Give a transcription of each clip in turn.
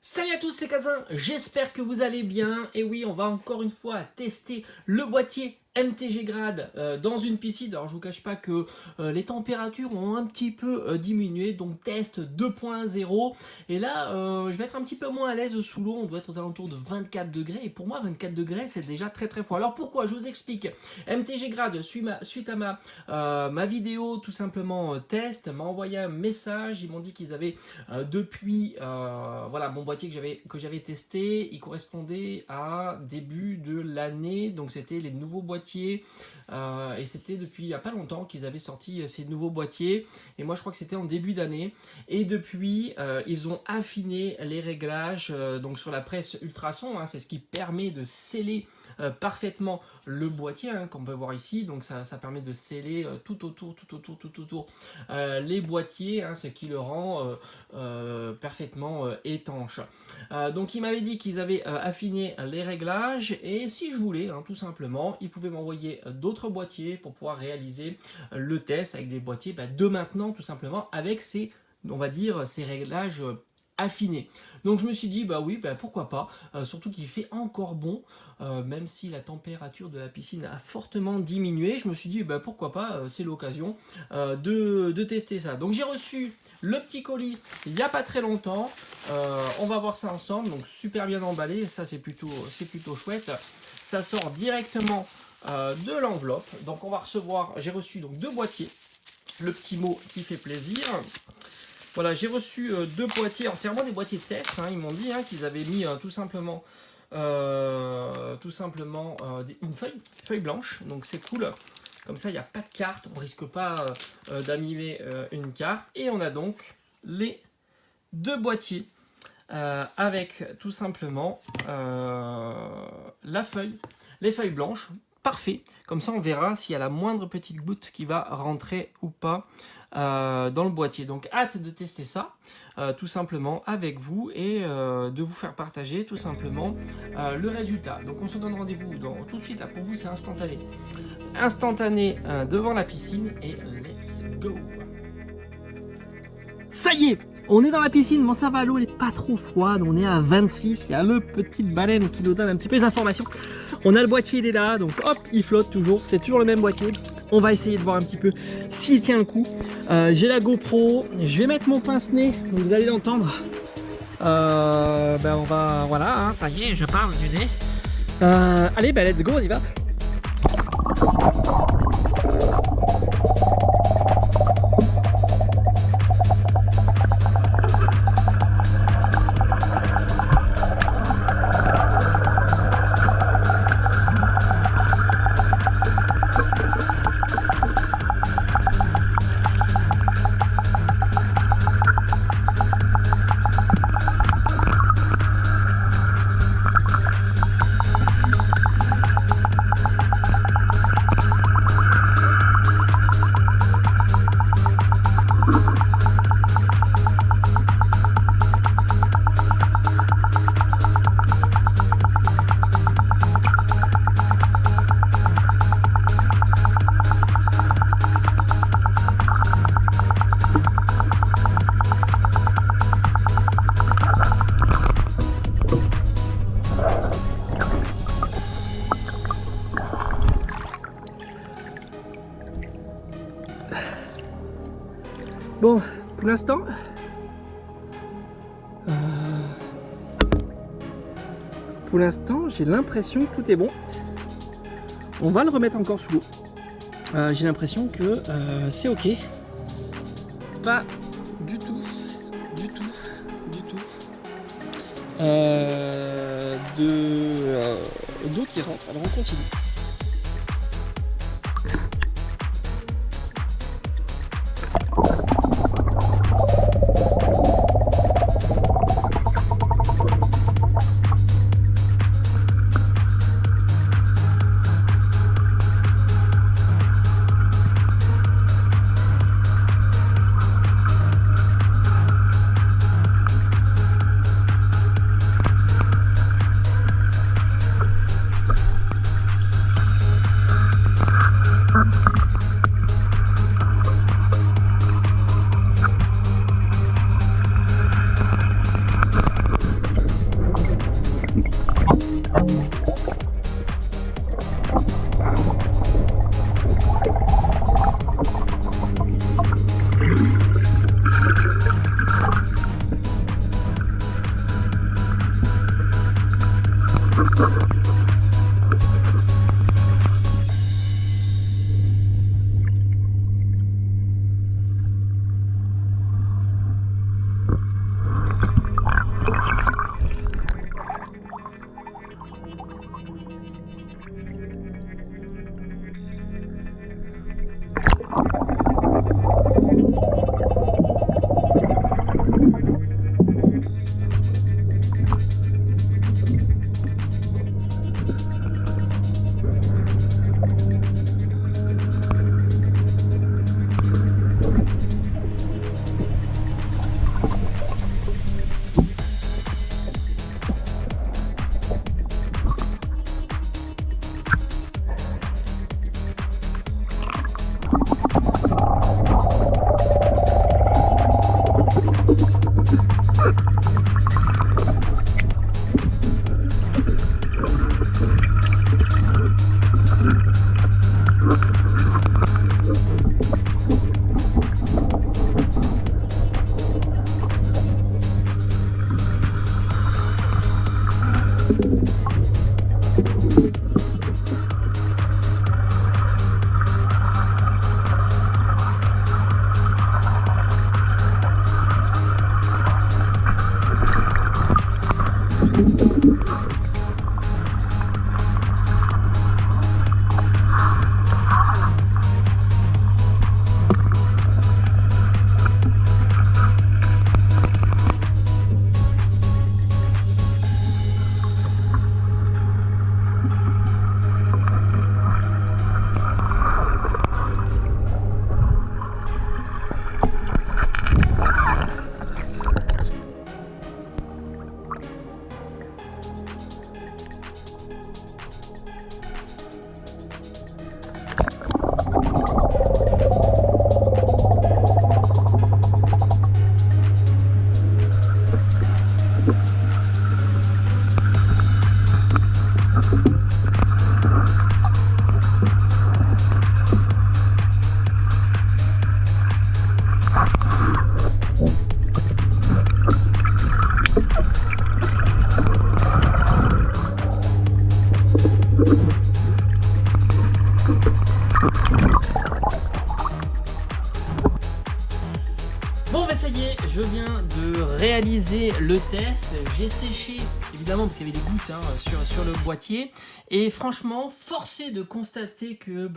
Salut à tous, c'est Kazin, j'espère que vous allez bien. Et oui, on va encore une fois tester le boîtier MTG Grad dans une piscine. Alors je vous cache pas que les températures ont un petit peu diminué, donc test 2.0. Et là, je vais être un petit peu moins à l'aise sous l'eau, on doit être aux alentours de 24 degrés. Et pour moi, 24 degrés, c'est déjà très très froid. Alors pourquoi? Je vous explique. MTG Grad, suite à ma vidéo tout simplement test, m'a envoyé un message. Ils m'ont dit qu'ils avaient depuis voilà, mon boîtier que j'avais testé, il correspondait à début de l'année, donc c'était les nouveaux boîtiers et c'était depuis il n'y a pas longtemps qu'ils avaient sorti ces nouveaux boîtiers, et moi je crois que c'était en début d'année, et depuis ils ont affiné les réglages donc sur la presse ultrason, hein, c'est ce qui permet de sceller parfaitement le boîtier, hein, comme on peut voir ici. Donc ça permet de sceller tout autour les boîtiers, hein, ce qui le rend parfaitement étanche. Donc il m'avait dit qu'ils avaient affiné les réglages, et si je voulais, hein, tout simplement, ils pouvaient m'envoyer d'autres boîtiers pour pouvoir réaliser le test avec des boîtiers de maintenant, tout simplement, avec ces, on va dire, ces réglages affiné. Donc je me suis dit bah oui, pourquoi pas, surtout qu'il fait encore bon, même si la température de la piscine a fortement diminué. Je me suis dit pourquoi pas, c'est l'occasion de tester ça. Donc j'ai reçu le petit colis il n'y a pas très longtemps, on va voir ça ensemble, donc super bien emballé, ça c'est plutôt chouette. Ça sort directement de l'enveloppe, donc on va recevoir, j'ai reçu donc 2 boîtiers, le petit mot qui fait plaisir. Voilà, j'ai reçu 2 boîtiers. C'est vraiment des boîtiers de test, hein. Ils m'ont dit qu'ils avaient mis tout simplement une feuille blanche. Donc c'est cool. Comme ça, il n'y a pas de carte. On ne risque pas d'abîmer une carte. Et on a donc les 2 boîtiers avec tout simplement les feuilles blanches. Parfait. Comme ça, on verra s'il y a la moindre petite goutte qui va rentrer ou pas dans le boîtier. Donc hâte de tester ça tout simplement avec vous, et de vous faire partager tout simplement le résultat. Donc on se donne rendez-vous tout de suite, là pour vous c'est instantané devant la piscine, et let's go. Ça y est, on est dans la piscine. Bon, ça va, l'eau elle est pas trop froide, on est à 26, il y a le petit baleine qui nous donne un petit peu d'informations. On a le boîtier, il est là, donc hop, il flotte toujours, c'est toujours le même boîtier. On va essayer de voir un petit peu s'il tient le coup. J'ai la GoPro, je vais mettre mon pince-nez, donc vous allez l'entendre. On va, voilà, hein, ça y est, je parle du nez. Allez, let's go, on y va. Bon, pour l'instant, j'ai l'impression que tout est bon. On va le remettre encore sous l'eau. J'ai l'impression que c'est ok. Pas du tout d'eau qui rentre. Alors on continue. Bon bah ça y est, je viens de réaliser le test, j'ai séché évidemment parce qu'il y avait des gouttes sur le boîtier et franchement forcé de constater que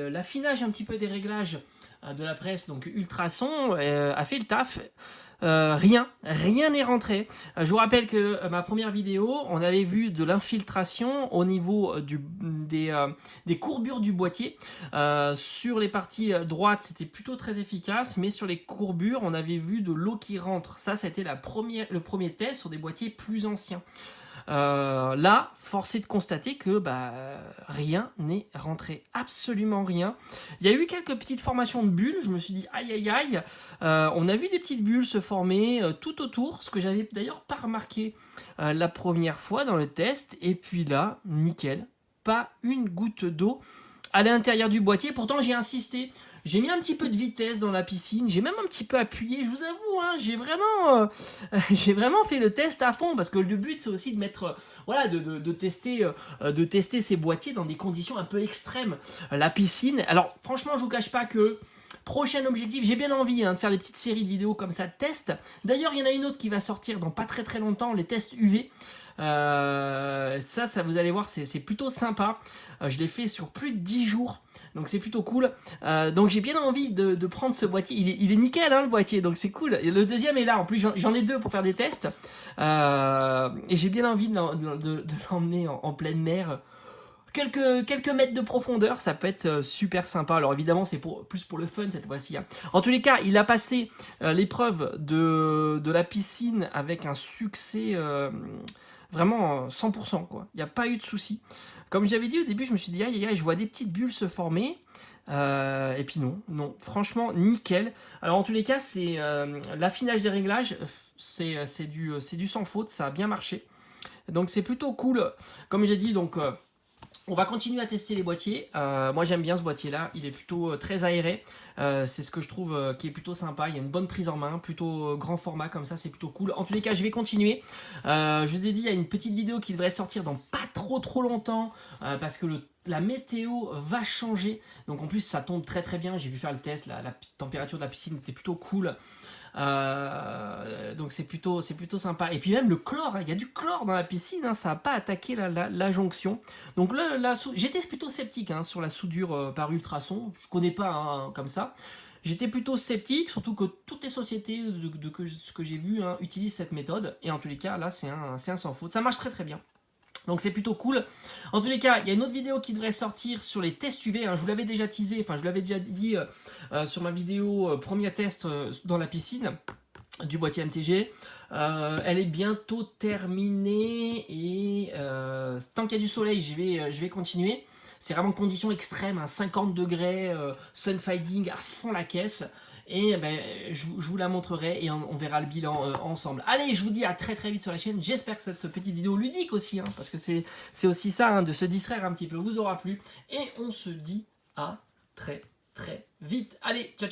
l'affinage un petit peu des réglages de la presse, donc ultrason, a fait le taf. Rien n'est rentré. Je vous rappelle que ma première vidéo, on avait vu de l'infiltration au niveau des courbures du boîtier. Sur les parties droites, c'était plutôt très efficace, mais sur les courbures, on avait vu de l'eau qui rentre. Ça, c'était le premier test sur des boîtiers plus anciens. Là, force est de constater que rien n'est rentré, absolument rien. Il y a eu quelques petites formations de bulles, je me suis dit aïe aïe aïe, on a vu des petites bulles se former tout autour, ce que j'avais d'ailleurs pas remarqué la première fois dans le test, et puis là, nickel, pas une goutte d'eau à l'intérieur du boîtier. Pourtant j'ai insisté, j'ai mis un petit peu de vitesse dans la piscine, j'ai même un petit peu appuyé, je vous avoue, hein, j'ai vraiment fait le test à fond, parce que le but c'est aussi de mettre, voilà, de tester ces boîtiers dans des conditions un peu extrêmes. La piscine, alors franchement je vous cache pas que prochain objectif, j'ai bien envie de faire des petites séries de vidéos comme ça de tests. D'ailleurs il y en a une autre qui va sortir dans pas très longtemps, les tests UV. Ça vous allez voir, c'est plutôt sympa. Je l'ai fait sur plus de 10 jours, donc c'est plutôt cool. Donc j'ai bien envie de prendre ce boîtier. Il est nickel le boîtier, donc c'est cool. Et le deuxième est là, en plus j'en ai deux pour faire des tests. Et j'ai bien envie de l'emmener en pleine mer. Quelques mètres de profondeur, ça peut être super sympa. Alors évidemment c'est plus pour le fun cette fois-ci. En tous les cas, il a passé l'épreuve de la piscine avec un succès vraiment 100%, quoi. Il n'y a pas eu de souci. Comme j'avais dit au début, je me suis dit aïe aïe aïe, je vois des petites bulles se former. Et puis non, franchement nickel. Alors en tous les cas, c'est l'affinage des réglages, c'est du sans faute, ça a bien marché. Donc c'est plutôt cool. Comme j'ai dit, donc On va continuer à tester les boîtiers. Moi j'aime bien ce boîtier là, il est plutôt très aéré. C'est ce que je trouve qui est plutôt sympa. Il y a une bonne prise en main, plutôt grand format comme ça, c'est plutôt cool. En tous les cas, je vais continuer. Je vous ai dit, il y a une petite vidéo qui devrait sortir dans pas trop longtemps parce que la météo va changer. Donc en plus ça tombe très bien. J'ai pu faire le test, la température de la piscine était plutôt cool. Donc c'est plutôt sympa. Et puis même le chlore, hein, il y a du chlore dans la piscine, hein, ça n'a pas attaqué la jonction. Donc là, j'étais plutôt sceptique hein, sur la soudure par ultrason. Je connais pas hein, comme ça. J'étais plutôt sceptique, surtout que toutes les sociétés ce que j'ai vu hein, utilisent cette méthode. Et en tous les cas, là c'est un sans faute. Ça marche très bien. Donc c'est plutôt cool. En tous les cas, il y a une autre vidéo qui devrait sortir sur les tests UV. Hein. Je vous l'avais déjà teasé, enfin je vous l'avais déjà dit sur ma vidéo premier test dans la piscine du boîtier MTG. Elle est bientôt terminée et tant qu'il y a du soleil, je vais continuer. C'est vraiment conditions extrêmes, hein, 50 degrés, sun fading à fond la caisse. Et ben, je vous la montrerai et on verra le bilan ensemble. Allez, je vous dis à très vite sur la chaîne. J'espère que cette petite vidéo ludique aussi, hein, parce que c'est aussi ça, hein, de se distraire un petit peu, vous aura plu. Et on se dit à très vite. Allez, ciao